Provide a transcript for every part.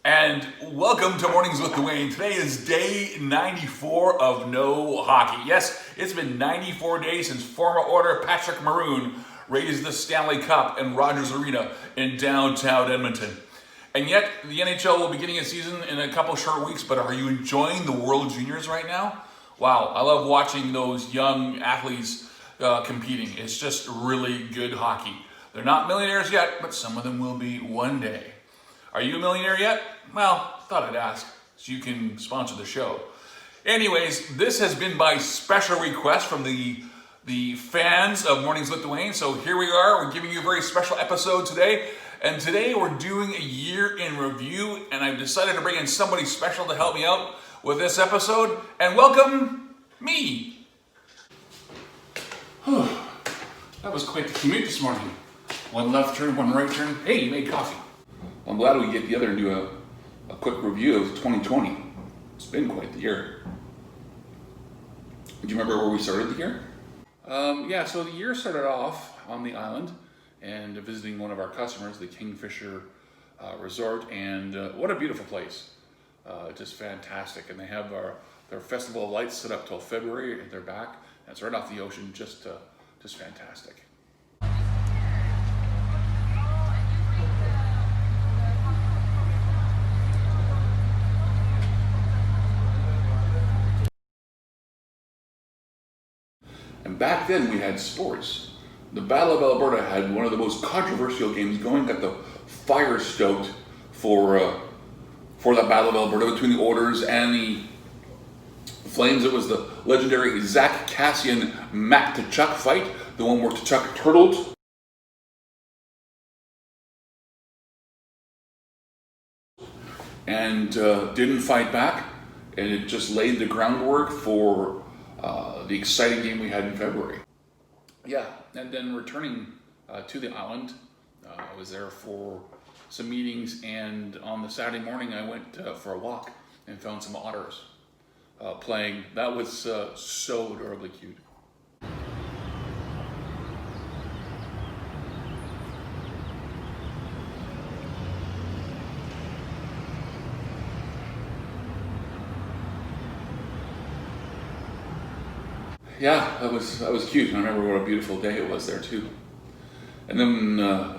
And welcome to Mornings with Duane. Today is day 94 of no hockey. Yes, it's been 94 days since former order Patrick Maroon raised the Stanley Cup in Rogers Arena in downtown Edmonton. And yet, the NHL will be getting a season in a couple short weeks, but are you enjoying the World Juniors right now? Wow, I love watching those young athletes competing. It's just really good hockey. They're not millionaires yet, but some of them will be one day. Are you a millionaire yet? Well, thought I'd ask, so you can sponsor the show. Anyways, this has been by special request from the fans of Mornings with Duane. So here we are, we're giving you a very special episode today. And today we're doing a year in review, and I've decided to bring in somebody special to help me out with this episode. And welcome, me. That was quite the commute this morning. One left turn, one right turn. Hey, you made coffee. I'm glad we get together and do a quick review of 2020. It's been quite the year. Do you remember where we started the year? Yeah, so the year started off on the island and visiting one of our customers, the Kingfisher Resort, and what a beautiful place. Just fantastic. And they have their Festival of Lights set up till February, and they're back. And it's right off the ocean, just fantastic. And back then we had sports. The Battle of Alberta had one of the most controversial games going, got the fire stoked for that Battle of Alberta between the Oilers and the Flames. It was the legendary Zach Cassian Matt Tkachuk fight, the one where Tkachuk turtled. And didn't fight back, and it just laid the groundwork for the exciting game we had in February. Yeah, and then returning to the island, I was there for some meetings, and on the Saturday morning I went for a walk and found some otters playing. That was so adorably cute. Yeah, that was cute. I remember what a beautiful day it was there too. And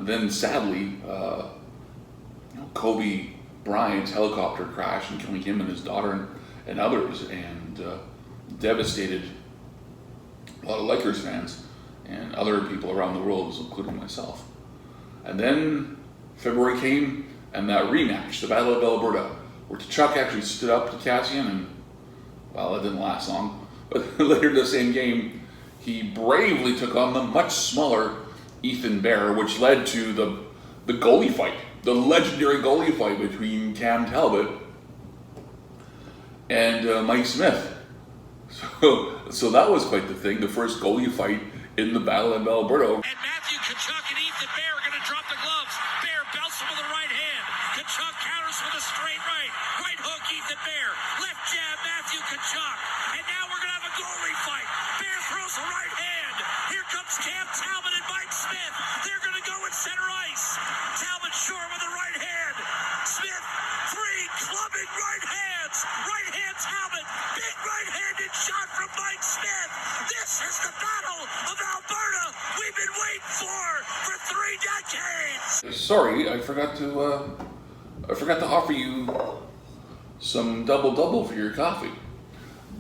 then sadly, Kobe Bryant's helicopter crashed and killing him and his daughter and others, and devastated a lot of Lakers fans and other people around the world, including myself. And then February came, and that rematch, the Battle of Alberta, where Tkachuk actually stood up to Cassian, and well, it didn't last long. But later in the same game, he bravely took on the much smaller Ethan Bear, which led to the goalie fight, the legendary goalie fight between Cam Talbot and Mike Smith. So that was quite the thing, the first goalie fight in the Battle of Alberta. And Matthew Tkachuk and Ethan Bear are going to drop the gloves. Bear belts him with the right hand. Tkachuk counters with a straight right. Right hook, Ethan Bear. Left jab, Matthew Tkachuk. And now we're going to have a goalie fight. Bear throws a right hand. Here comes Cam Talbot and Mike Smith. They're going to go in center ice. Talbot short with the right hand. Smith, three clubbing right hands. Right hand Talbot. Big right-handed shot from Mike Smith. This is the Battle of Alberta we've been waiting for 3 decades. Sorry, I forgot to offer you some double for your coffee.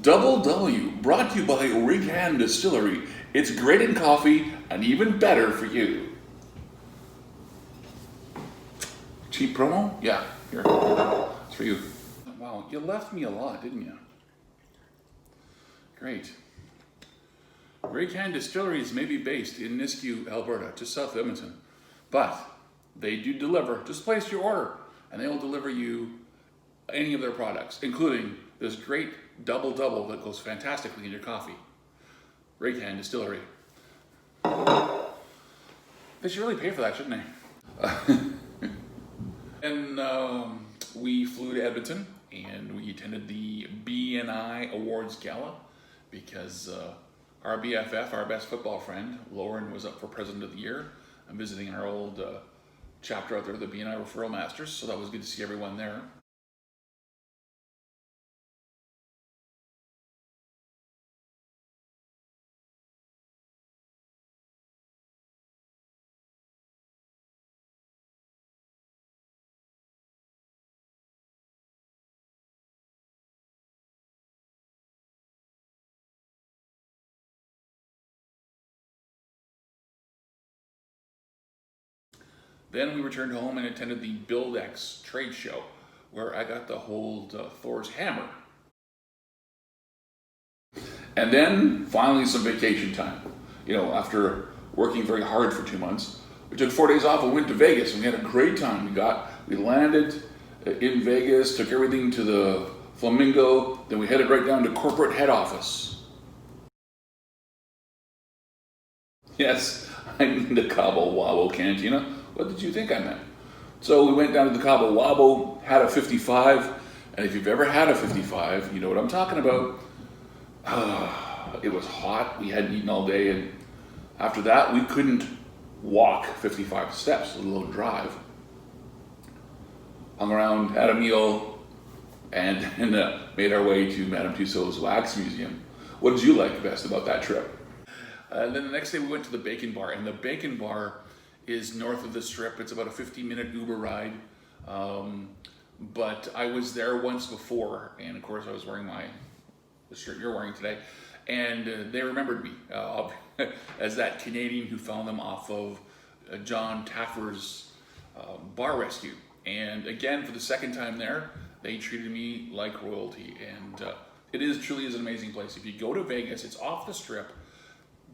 Double W, brought to you by Rig Distillery. It's great in coffee and even better for you. Cheap promo? Yeah, here. It's for you. Wow, you left me a lot, didn't you? Great. Rig Distilleries may be based in Nisku, Alberta, just south of Edmonton, but they do deliver. Just place your order, and they will deliver you any of their products, including this great double that goes fantastically in your coffee. Rig Distillery. They should really pay for that, shouldn't they? And we flew to Edmonton, and we attended the BNI Awards Gala because our BFF, our best football friend, Lauren, was up for President of the Year. I'm visiting our old chapter out there, the BNI Referral Masters, so that was good to see everyone there. Then we returned home and attended the BuildX trade show, where I got to hold Thor's hammer. And then finally some vacation time. You know, after working very hard for 2 months, we took 4 days off and went to Vegas, and we had a great time. We landed in Vegas, took everything to the Flamingo, then we headed right down to corporate head office. Yes, I mean the Cabo Wabo Cantina. What did you think I meant? So we went down to the Cabo Wabo, had a 55, and if you've ever had a 55, you know what I'm talking about. It was hot, we hadn't eaten all day, and after that we couldn't walk 55 steps, let alone drive. Hung around, had a meal, and made our way to Madame Tussauds Wax Museum. What did you like best about that trip? And then the next day we went to the Bacon Bar, and the Bacon Bar is north of the Strip. It's about a 15-minute Uber ride, but I was there once before, and of course I was wearing the shirt you're wearing today, and they remembered me as that Canadian who found them off of John Taffer's bar rescue. And again, for the second time there, they treated me like royalty, and it truly is an amazing place. If you go to Vegas, it's off the Strip.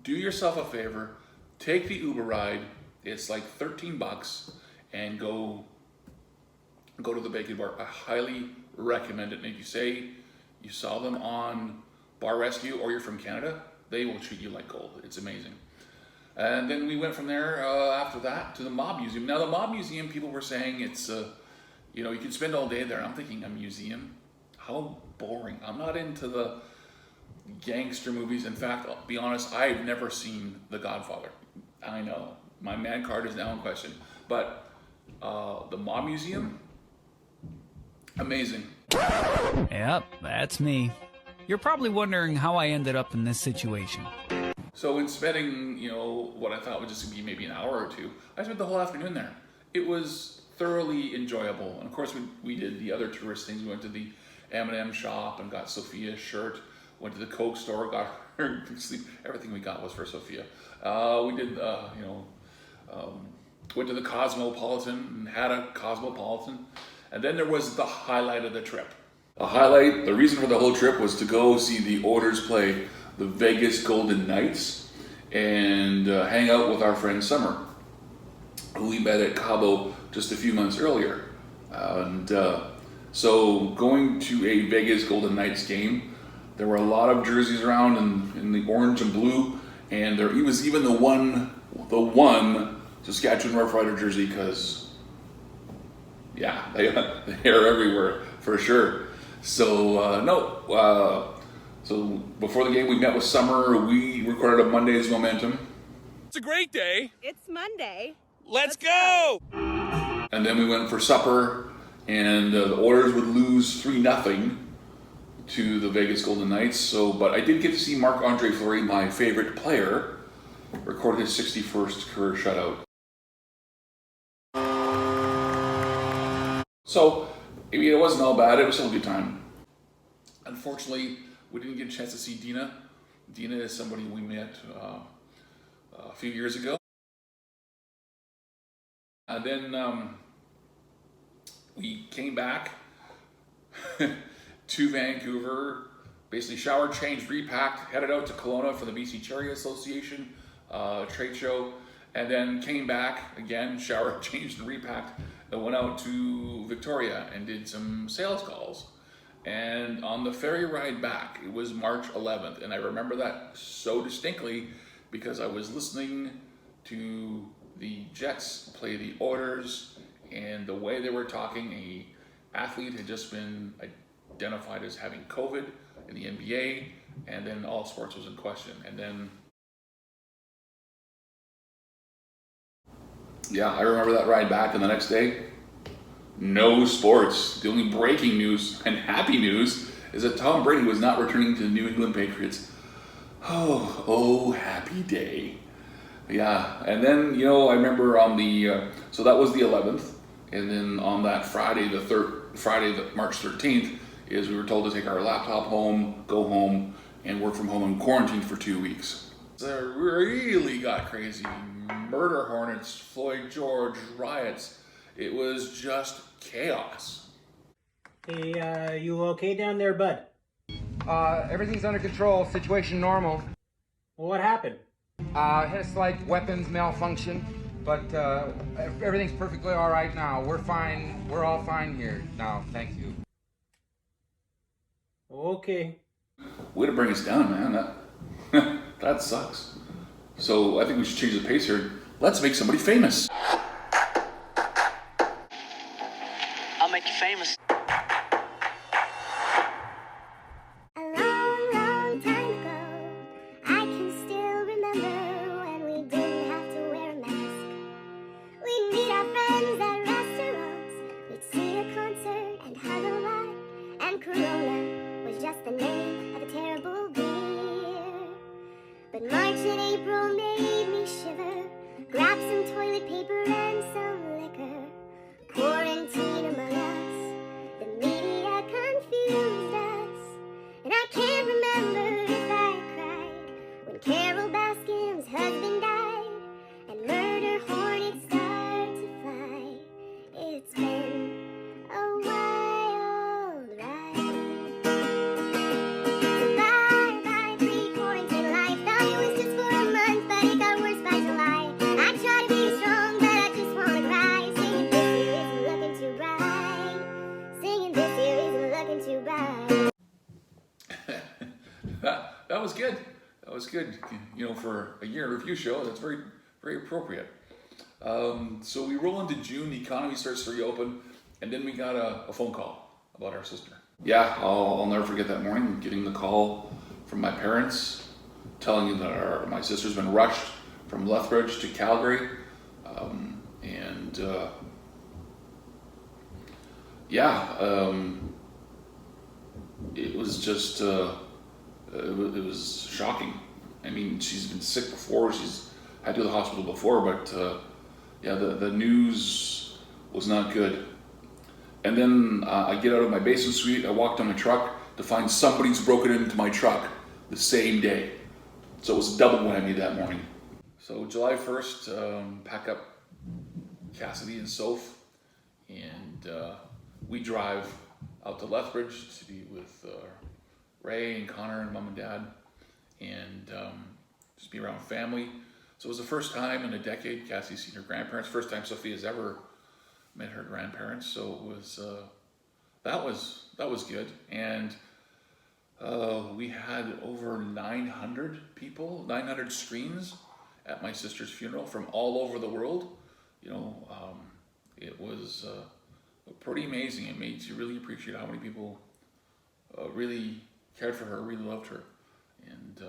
Do yourself a favor, take the Uber ride. It's like $13 and go to the Bacon Bar. I highly recommend it. And if you say you saw them on Bar Rescue or you're from Canada, they will treat you like gold. It's amazing. And then we went from there after that to the Mob Museum. Now the Mob Museum, people were saying it's, you know, you can spend all day there. I'm thinking a museum? How boring. I'm not into the gangster movies. In fact, I'll be honest, I've never seen The Godfather. I know. My man card is now in question. But the Mob Museum, amazing. Yep, that's me. You're probably wondering how I ended up in this situation. So in spending, you know, what I thought would just be maybe an hour or two, I spent the whole afternoon there. It was thoroughly enjoyable. And of course, we did the other tourist things. We went to the M&M shop and got Sophia's shirt. Went to the Coke store, got her sleep. Everything we got was for Sophia. We did, went to the Cosmopolitan and had a Cosmopolitan. And then there was the highlight of the trip. The reason for the whole trip was to go see the Oilers play the Vegas Golden Knights and hang out with our friend Summer, who we met at Cabo just a few months earlier. So going to a Vegas Golden Knights game, there were a lot of jerseys around in the orange and blue, and there was even the one Saskatchewan Roughrider jersey, because yeah, they are everywhere for sure. So so before the game, we met with Summer. We recorded a Monday's Momentum. It's a great day. It's Monday. Let's go. And then we went for supper, and the Oilers would lose 3-0 to the Vegas Golden Knights. But I did get to see Marc-Andre Fleury, my favorite player, record his 61st career shutout. So, I mean, it wasn't all bad. It was still a good time. Unfortunately, we didn't get a chance to see Dina. Dina is somebody we met a few years ago. And then we came back to Vancouver, basically showered, changed, repacked, headed out to Kelowna for the BC Cherry Association trade show, and then came back again, showered, changed, and repacked, and went out to Victoria and did some sales calls. And on the ferry ride back, it was March 11th, and I remember that so distinctly because I was listening to the Jets play the Oilers, and the way they were talking, an athlete had just been identified as having COVID in the NBA, and then all sports was in question. And then Yeah, I remember that ride back, and the next day, no sports. The only breaking news and happy news is that Tom Brady was not returning to the New England Patriots. Oh, happy day. Yeah, and then, I remember on the, so that was the 11th, and then on that Friday, March 13th, is we were told to take our laptop home, go home, and work from home and quarantine for 2 weeks. It really got crazy. Murder hornets, Floyd George, riots. It was just chaos. Hey, you okay down there, bud? Everything's under control, situation normal. Well, what happened? Had a slight weapons malfunction, but everything's perfectly all right now. We're fine. We're all fine here now. Thank you. Okay. Way to bring us down, man. That sucks. So I think we should change the pace here. Let's make somebody famous. I'll make you famous. A long, long time ago, I can still remember when we didn't have to wear a mask. We'd meet our friends at restaurants, we'd see a concert and hug a lot, and Corona was just the name of a terrible beer. But March and April made me shiver, grab some toilet paper and some liquor. Quarantine among us, the media confused us, and I can't remember if I cried when Carol Baskin's husband died and murder hornets start to fly. It's been a wild ride. So bye, pre-quarantine life. Thought it was just for a month, but it got worse by July. I try to be strong, but I just wanna cry. Singing this year isn't looking too bright. Singing this year isn't looking too bright. That was good. That was good. For a year review show, that's very, very appropriate. So we roll into June, the economy starts to reopen, and then we got a phone call about our sister. Yeah, I'll never forget that morning, getting the call from my parents, telling me that my sister's been rushed from Lethbridge to Calgary, it was just, it was shocking. I mean, she's been sick before, she's had to go to the hospital before, but the news was not good. And then I get out of my basement suite, I walked on my truck to find somebody's broken into my truck the same day. So it was double whammy that morning. So July 1st, pack up Cassidy and Soph, and we drive out to Lethbridge to be with Ray and Connor and Mom and Dad, and just be around family. So it was the first time in a decade Cassie's seen her grandparents, first time Sophia's ever met her grandparents, so it was that was good. And we had over 900 people, 900 screens at my sister's funeral from all over the world. It was pretty amazing. It made you really appreciate how many people really cared for her, really loved her. And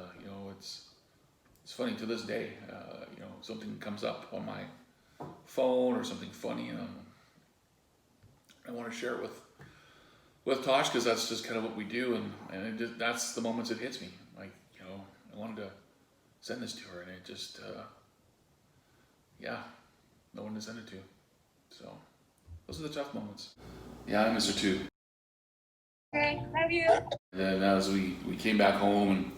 it's funny to this day, something comes up on my phone or something funny, and I want to share it with Tosh, because that's just kind of what we do, and that's the moments it hits me. Like, I wanted to send this to her, and it just, no one to send it to. So those are the tough moments. Yeah, I miss her too. Okay, love you. And then as we came back home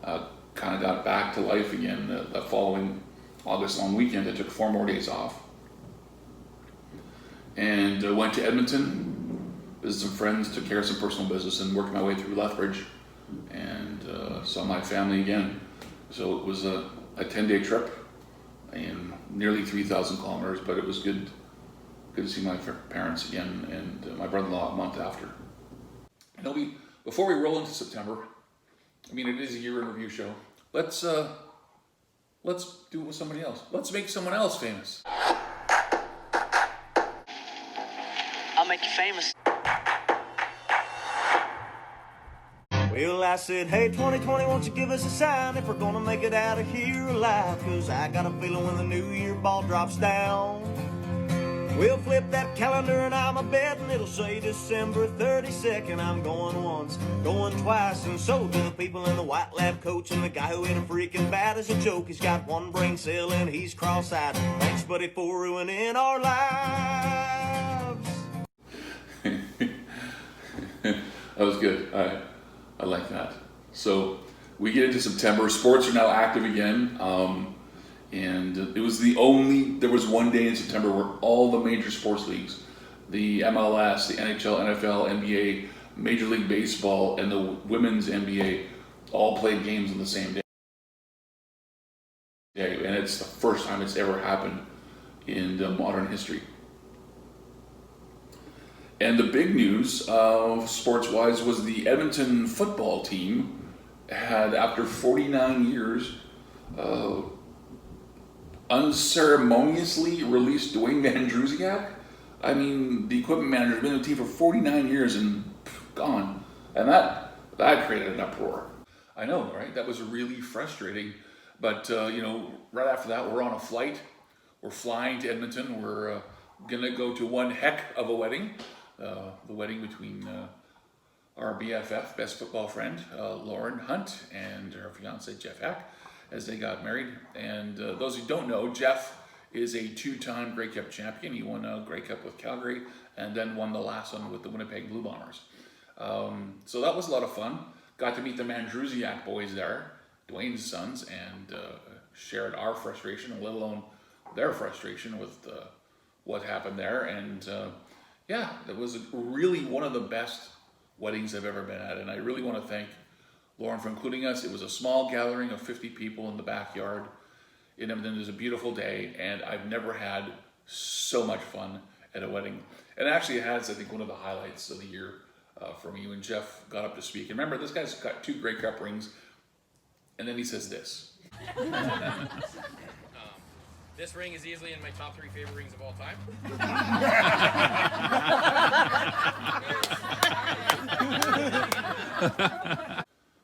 and kind of got back to life again, the following August long weekend, I took 4 more days off. And went to Edmonton, visited some friends, took care of some personal business, and worked my way through Lethbridge, and saw my family again. So it was a 10-day trip and nearly 3,000 kilometers, but it was good to see my parents again, and my brother-in-law a month after. Before we roll into September, I mean, it is a year in review show. Let's do it with somebody else. Let's make someone else famous. I'll make you famous. Well, I said, hey, 2020, won't you give us a sign if we're gonna make it out of here alive? Cause I got a feeling when the new year ball drops down, we'll flip that calendar and I'm a betting it'll say December 32nd. I'm going once, going twice, and so do the people in the white lab coats and the guy who hit a freaking bat as a joke. He's got one brain cell and he's cross-eyed. Thanks, buddy, for ruining our lives. That was good. I like that. So we get into September. Sports are now active again. And it was there was one day in September where all the major sports leagues, the MLS, the NHL, NFL, NBA, Major League Baseball, and the women's NBA all played games on the same day. And it's the first time it's ever happened in modern history. And the big news, sports-wise, was the Edmonton football team had, after 49 years, unceremoniously released Duane Van Druziak. I mean, the equipment manager has been in the team for 49 years and gone. And that created an uproar. I know, right? That was really frustrating. But, right after that, we're on a flight. We're flying to Edmonton. We're going to go to one heck of a wedding. The wedding between our BFF, best football friend, Lauren Hunt, and her fiance, Jeff Hack, as they got married. And those who don't know, Jeff is a two-time Grey Cup champion. He won a Grey Cup with Calgary and then won the last one with the Winnipeg Blue Bombers. So that was a lot of fun. Got to meet the Mandrusiak boys there, Duane's sons, and shared our frustration, let alone their frustration with what happened there. And it was really one of the best weddings I've ever been at. And I really want to thank Lauren for including us. It was a small gathering of 50 people in the backyard in Edmonton. It was a beautiful day, and I've never had so much fun at a wedding. And actually, it has, I think, one of the highlights of the year for me when Jeff got up to speak. And remember, this guy's got 2 Grey Cup rings, and then he says this. This ring is easily in my top 3 favorite rings of all time.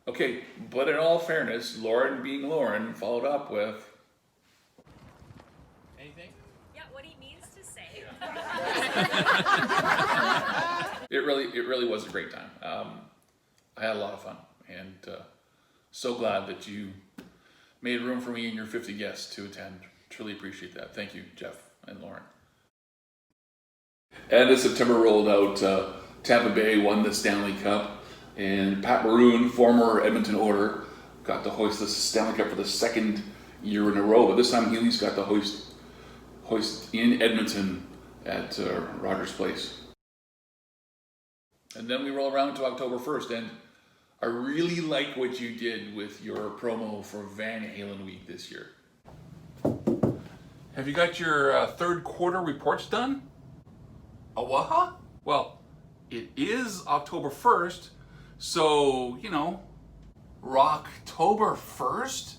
Okay, but in all fairness, Lauren, being Lauren, followed up with... Anything? Yeah, what he means to say. It really was a great time. I had a lot of fun, and so glad that you made room for me and your 50 guests to attend. Truly appreciate that. Thank you, Jeff and Lauren. And as September rolled out, Tampa Bay won the Stanley Cup, and Pat Maroon, former Edmonton Oilers, got to hoist the Stanley Cup for the 2nd year in a row. But this time, Healy's got to hoist in Edmonton at Rogers Place. And then we roll around to October 1st, and I really like what you did with your promo for Van Halen Week this year. Have you got your third quarter reports done? A what? Well, it is October 1st, so, Rocktober 1st?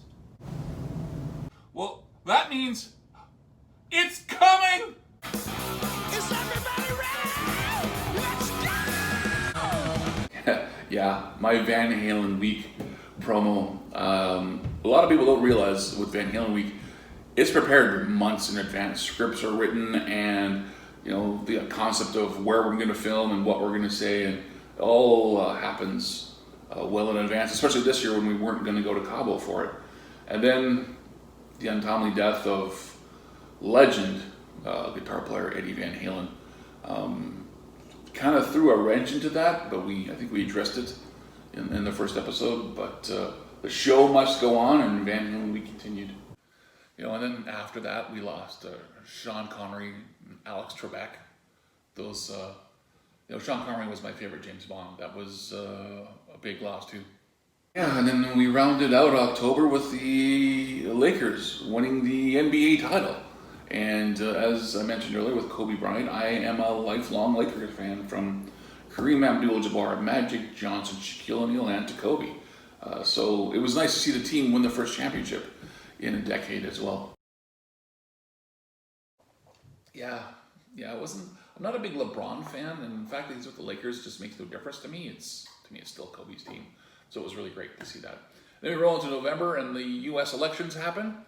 Well, that means it's coming! Is everybody ready? Let's go! Yeah, my Van Halen Week promo. A lot of people don't realize with Van Halen Week, it's prepared months in advance. Scripts are written, and the concept of where we're going to film and what we're going to say, and it all happens well in advance. Especially this year when we weren't going to go to Cabo for it. And then the untimely death of legend guitar player Eddie Van Halen kind of threw a wrench into that, but I think we addressed it in the first episode. But the show must go on, and Van Halen Week continued. And then after that, we lost Sean Connery and Alex Trebek. Those, Sean Connery was my favorite James Bond. That was a big loss too. Yeah, and then we rounded out October with the Lakers winning the NBA title. And as I mentioned earlier with Kobe Bryant, I am a lifelong Lakers fan, from Kareem Abdul-Jabbar, Magic Johnson, Shaquille O'Neal, and to Kobe. So it was nice to see the team win the first championship in a decade as well. I'm not a big LeBron fan, and the fact that he's with the Lakers just makes no difference to me. To me, it's still Kobe's team. So it was really great to see that. Then we roll into November and the U.S. elections happen.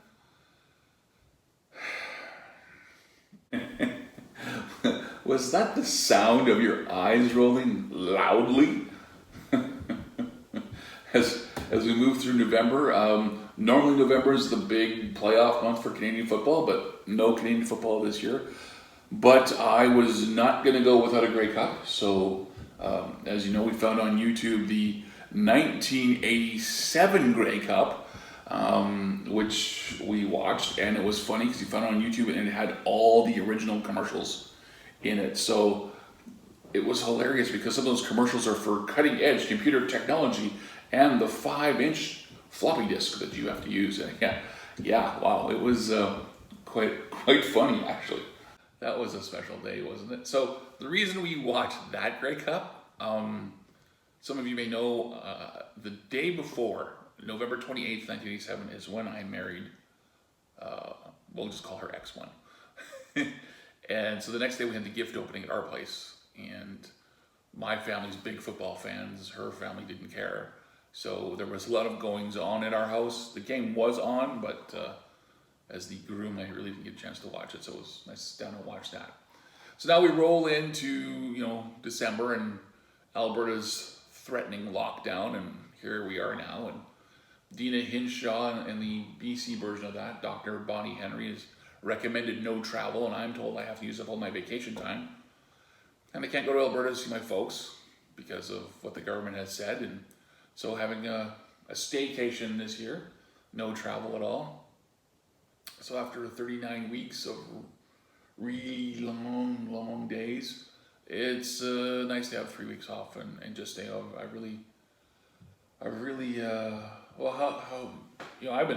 Was that the sound of your eyes rolling loudly? As we move through November, normally November is the big playoff month for Canadian football, but no Canadian football this year. But I was not going to go without a Grey Cup. So, as you know, we found on YouTube the 1987 Grey Cup, which we watched, and it was funny because you found it on YouTube and it had all the original commercials in it. So it was hilarious because some of those commercials are for cutting edge computer technology and the 5-inch floppy disk that you have to use. And yeah, wow, it was quite funny actually. That was a special day, wasn't it? So the reason we watched that Grey Cup, some of you may know, the day before, November 28th, 1987, is when I married, we'll just call her X1. And so the next day we had the gift opening at our place, and my family's big football fans, her family didn't care. So there was a lot of goings on at our house. The game was on, but as the groom, I really didn't get a chance to watch it, so it was nice to sit down and watch that. So now we roll into, December, and Alberta's threatening lockdown, and here we are now. And Dina Hinshaw and the BC version of that, Dr. Bonnie Henry, has recommended no travel, and I'm told I have to use up all my vacation time. And I can't go to Alberta to see my folks because of what the government has said. And so having a staycation this year, no travel at all. So after 39 weeks of really long days, it's nice to have 3 weeks off and just stay home. I've been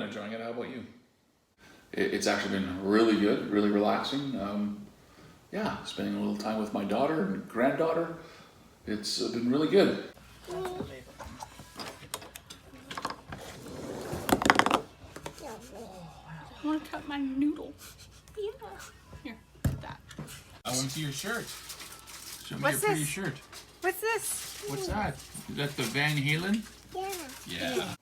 enjoying it. How about you? It's actually been really good, really relaxing. Spending a little time with my daughter and granddaughter. It's been really good. I want to cut my noodle. Yeah. Here, that. I want to see your shirt. Show me What's your pretty this? shirt. What's this? What's that? Is that the Van Halen? Yeah.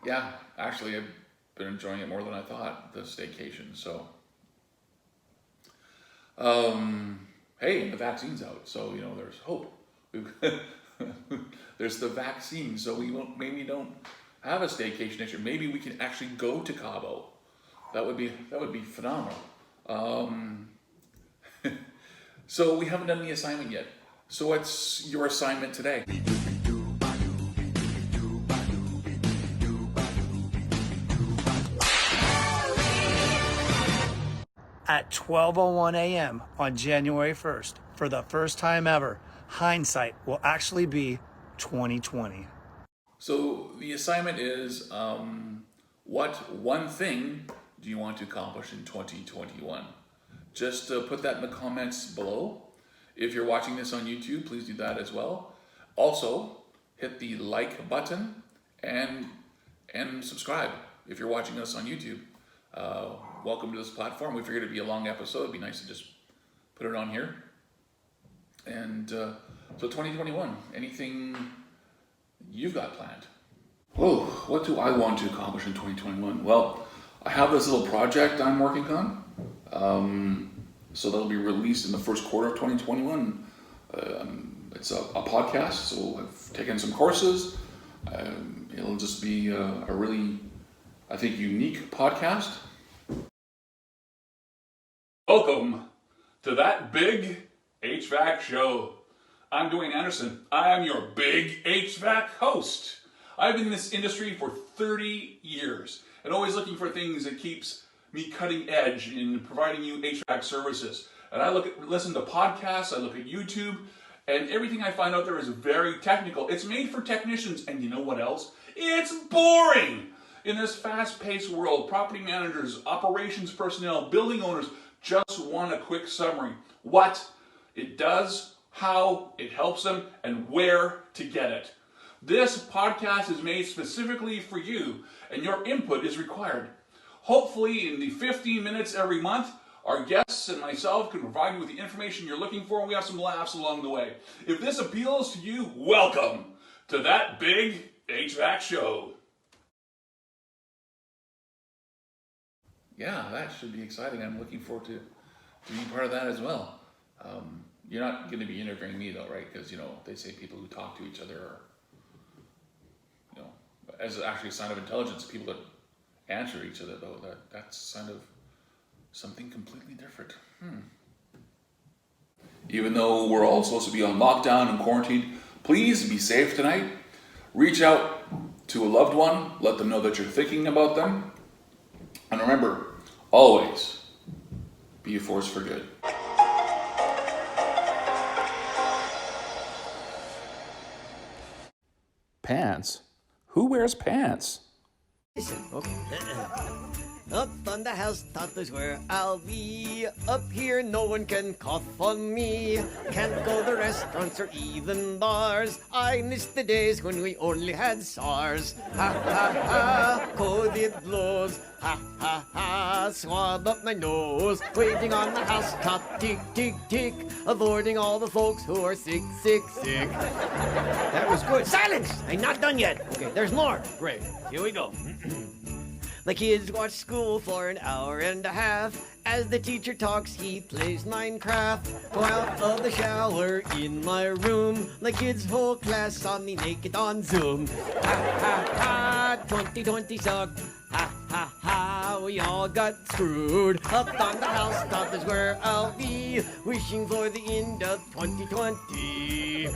Yeah, actually I've been enjoying it more than I thought, the staycation, so. Hey, the vaccine's out, so, there's hope. There's the vaccine, so maybe don't have a staycation next year. Maybe we can actually go to Cabo. That would be phenomenal. So we haven't done the assignment yet. So what's your assignment today? At 12:01 a.m. on January 1st, for the first time ever, hindsight will actually be 2020. So the assignment is, what one thing do you want to accomplish in 2021? Just put that in the comments below. If you're watching this on YouTube, please do that as well. Also, hit the like button and subscribe if you're watching us on YouTube. Welcome to this platform. We figured it'd be a long episode. It'd be nice to just put it on here. And so 2021, anything you've got planned? Whoa, what do I want to accomplish in 2021? Well, I have this little project I'm working on. So that'll be released in the first quarter of 2021. It's a podcast, so I've taken some courses. It'll just be a really, I think, unique podcast. Welcome to That Big HVAC Show. I'm Duane Anderson. I am your big HVAC host. I've been in this industry for 30 years and always looking for things that keeps me cutting edge in providing you HVAC services. And I listen to podcasts, I look at YouTube, and everything I find out there is very technical. It's made for technicians, and you know what else? It's boring! In this fast-paced world, property managers, operations personnel, building owners just want a quick summary. What it does, how it helps them, and where to get it. This podcast is made specifically for you, and your input is required. Hopefully, in the 15 minutes every month, our guests and myself can provide you with the information you're looking for, and we have some laughs along the way. If this appeals to you, welcome to that big HVAC show. Yeah, that should be exciting. I'm looking forward to being part of that as well. You're not going to be interviewing me though, right? Because, you know, they say people who talk to each other are, you know, as actually a sign of intelligence, people that answer each other though, that's a sign of something completely different. Even though we're all supposed to be on lockdown and quarantined, please be safe tonight. Reach out to a loved one, let them know that you're thinking about them. And remember, always be a force for good. Pants? Who wears pants? Listen, okay. Up on the housetop is where I'll be. Up here no one can cough on me. Can't go to restaurants or even bars. I miss the days when we only had SARS. Ha ha ha, COVID blows. Ha ha ha, swab up my nose. Waiting on the housetop, tick tick tick. Avoiding all the folks who are sick, sick, sick. That was good. Silence! I'm not done yet. Okay, there's more. Great. Here we go. The kids watch school for an hour and a half. As the teacher talks, he plays Minecraft. Go out of the shower in my room. The kids' whole class saw me naked on Zoom. Ha ha ha, 2020 sucked. Ha ha ha, we all got screwed. Up on the housetop is where I'll be, wishing for the end of 2020.